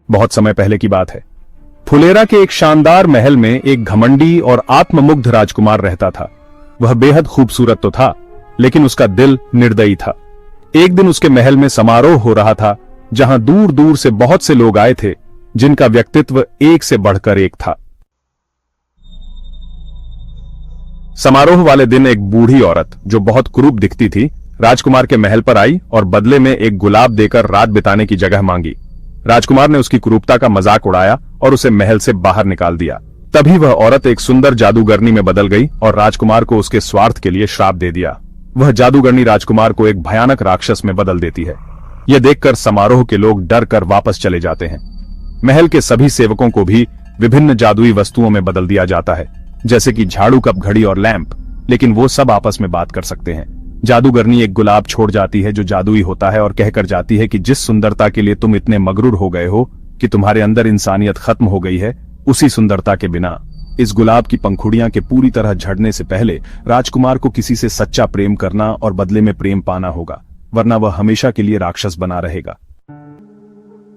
बहुत समय पहले की बात है। फुलेरा के एक शानदार महल में एक घमंडी और आत्ममुग्ध राजकुमार रहता था। वह बेहद खूबसूरत तो था, लेकिन उसका दिल निर्दयी था। एक दिन उसके महल में समारोह हो रहा था, जहां दूर दूर से बहुत से लोग आए थे, जिनका व्यक्तित्व एक से बढ़कर एक था। समारोह वाले दिन एक बूढ़ी औरत, जो बहुत कुरूप दिखती थी, राजकुमार के महल पर आई और बदले में एक गुलाब देकर रात बिताने की जगह मांगी। राजकुमार ने उसकी कुरूपता का मजाक उड़ाया और उसे महल से बाहर निकाल दिया। तभी वह औरत एक सुंदर जादूगरनी में बदल गई और राजकुमार को उसके स्वार्थ के लिए श्राप दे दिया। वह जादूगरनी राजकुमार को एक भयानक राक्षस में बदल देती है। यह देखकर समारोह के लोग डर कर वापस चले जाते हैं। महल के सभी सेवकों को भी विभिन्न जादुई वस्तुओं में बदल दिया जाता है, जैसे कि झाड़ू, कप, घड़ी और लैंप, लेकिन वो सब आपस में बात कर सकते हैं। जादूगरनी एक गुलाब छोड़ जाती है जो जादुई होता है और कहकर जाती है कि जिस सुंदरता के लिए तुम इतने मगरूर हो गए हो कि तुम्हारे अंदर इंसानियत खत्म हो गई है, उसी सुंदरता के बिना इस गुलाब की पंखुड़ियां के पूरी तरह झड़ने से पहले राजकुमार को किसी से सच्चा प्रेम करना और बदले में प्रेम पाना होगा, वरना वह हमेशा के लिए राक्षस बना रहेगा।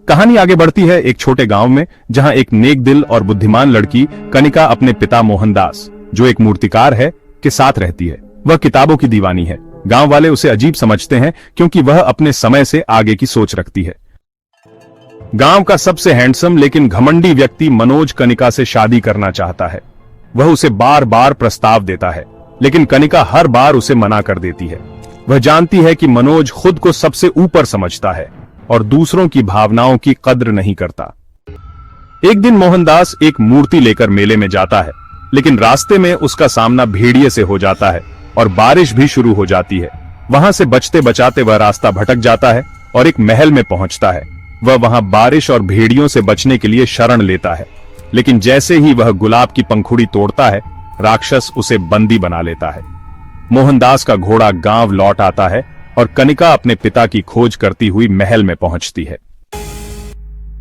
कहानी आगे बढ़ती है एक छोटे गांव में, जहां एक नेक दिल और बुद्धिमान लड़की कनिका अपने पिता मोहनदास, जो एक मूर्तिकार है, के साथ रहती है। वह किताबों की दीवानी है। गांव वाले उसे अजीब समझते हैं क्योंकि वह अपने समय से आगे की सोच रखती है। गांव का सबसे हैंडसम लेकिन घमंडी व्यक्ति मनोज कनिका से शादी करना चाहता है। वह उसे बार बार प्रस्ताव देता है, लेकिन कनिका हर बार उसे मना कर देती है। वह जानती है कि मनोज खुद को सबसे ऊपर समझता है और दूसरों की भावनाओं की कद्र नहीं करता। एक दिन मोहनदास एक मूर्ति लेकर मेले में जाता है, लेकिन रास्ते में उसका सामना भेड़िए से हो जाता है और बारिश भी शुरू हो जाती है। वहां से बचते बचाते वह रास्ता भटक जाता है और एक महल में पहुंचता है। वह वहां बारिश और भेड़ियों से बचने के लिए शरण लेता है, लेकिन जैसे ही वह गुलाब की पंखुड़ी तोड़ता है, राक्षस उसे बंदी बना लेता है। मोहनदास का घोड़ा गांव लौट आता है और कनिका अपने पिता की खोज करती हुई महल में पहुंचती है।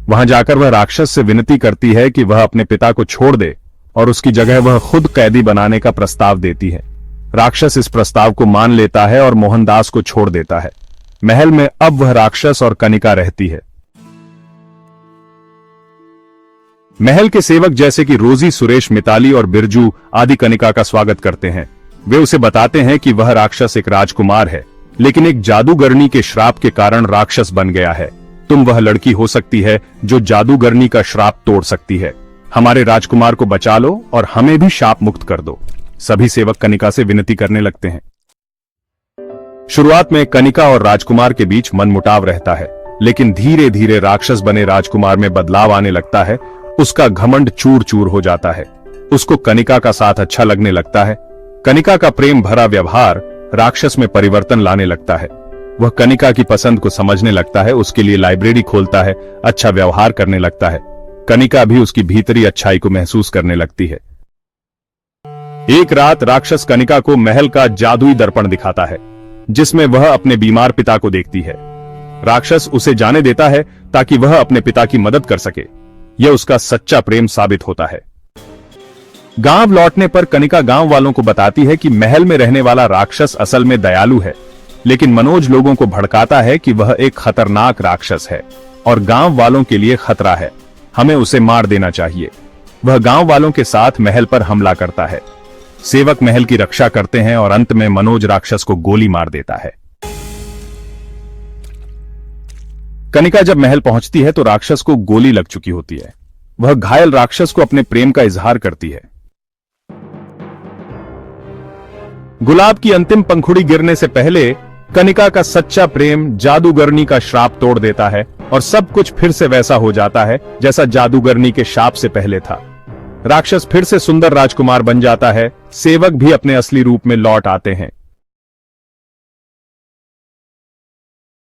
वहां जाकर वह राक्षस से विनती करती है कि वह अपने पिता को छोड़ दे और उसकी जगह वह खुद कैदी बनाने का प्रस्ताव देती है। राक्षस इस प्रस्ताव को मान लेता है और मोहनदास को छोड़ देता है। महल में अब वह राक्षस और कनिका रहती है। महल के सेवक जैसे कि रोजी, सुरेश, मिताली और बिरजू आदि कनिका का स्वागत करते हैं। वे उसे बताते हैं कि वह राक्षस एक राजकुमार है, लेकिन एक जादूगरनी के श्राप के कारण राक्षस बन गया है। तुम वह लड़की हो सकती है जो जादूगरनी का श्राप तोड़ सकती है। हमारे राजकुमार को बचा लो और हमें भी शाप मुक्त कर दो। सभी सेवक कनिका से विनती करने लगते हैं। शुरुआत में कनिका और राजकुमार के बीच मनमुटाव रहता है, लेकिन धीरे धीरे राक्षस बने राजकुमार में बदलाव आने लगता है। उसका घमंड चूर चूर हो जाता है। उसको कनिका का साथ अच्छा लगने लगता है। कनिका का प्रेम भरा व्यवहार राक्षस में परिवर्तन लाने लगता है। वह कनिका की पसंद को समझने लगता है, उसके लिए लाइब्रेरी खोलता है, अच्छा व्यवहार करने लगता है। कनिका भी उसकी भीतरी अच्छाई को महसूस करने लगती है। एक रात राक्षस कनिका को महल का जादुई दर्पण दिखाता है, जिसमें वह अपने बीमार पिता को देखती है। राक्षस उसे जाने देता है ताकि वह अपने पिता की मदद कर सके। यह उसका सच्चा प्रेम साबित होता है। गांव लौटने पर कनिका गांव वालों को बताती है कि महल में रहने वाला राक्षस असल में दयालु है, लेकिन मनोज लोगों को भड़काता है कि वह एक खतरनाक राक्षस है और गांव वालों के लिए खतरा है। हमें उसे मार देना चाहिए। वह गांव वालों के साथ महल पर हमला करता है। सेवक महल की रक्षा करते हैं और अंत में मनोज राक्षस को गोली मार देता है। कनिका जब महल पहुंचती है तो राक्षस को गोली लग चुकी होती है। वह घायल राक्षस को अपने प्रेम का इजहार करती है। गुलाब की अंतिम पंखुड़ी गिरने से पहले कनिका का सच्चा प्रेम जादूगरनी का श्राप तोड़ देता है और सब कुछ फिर से वैसा हो जाता है जैसा जादूगरनी के शाप से पहले था। राक्षस फिर से सुंदर राजकुमार बन जाता है। सेवक भी अपने असली रूप में लौट आते हैं।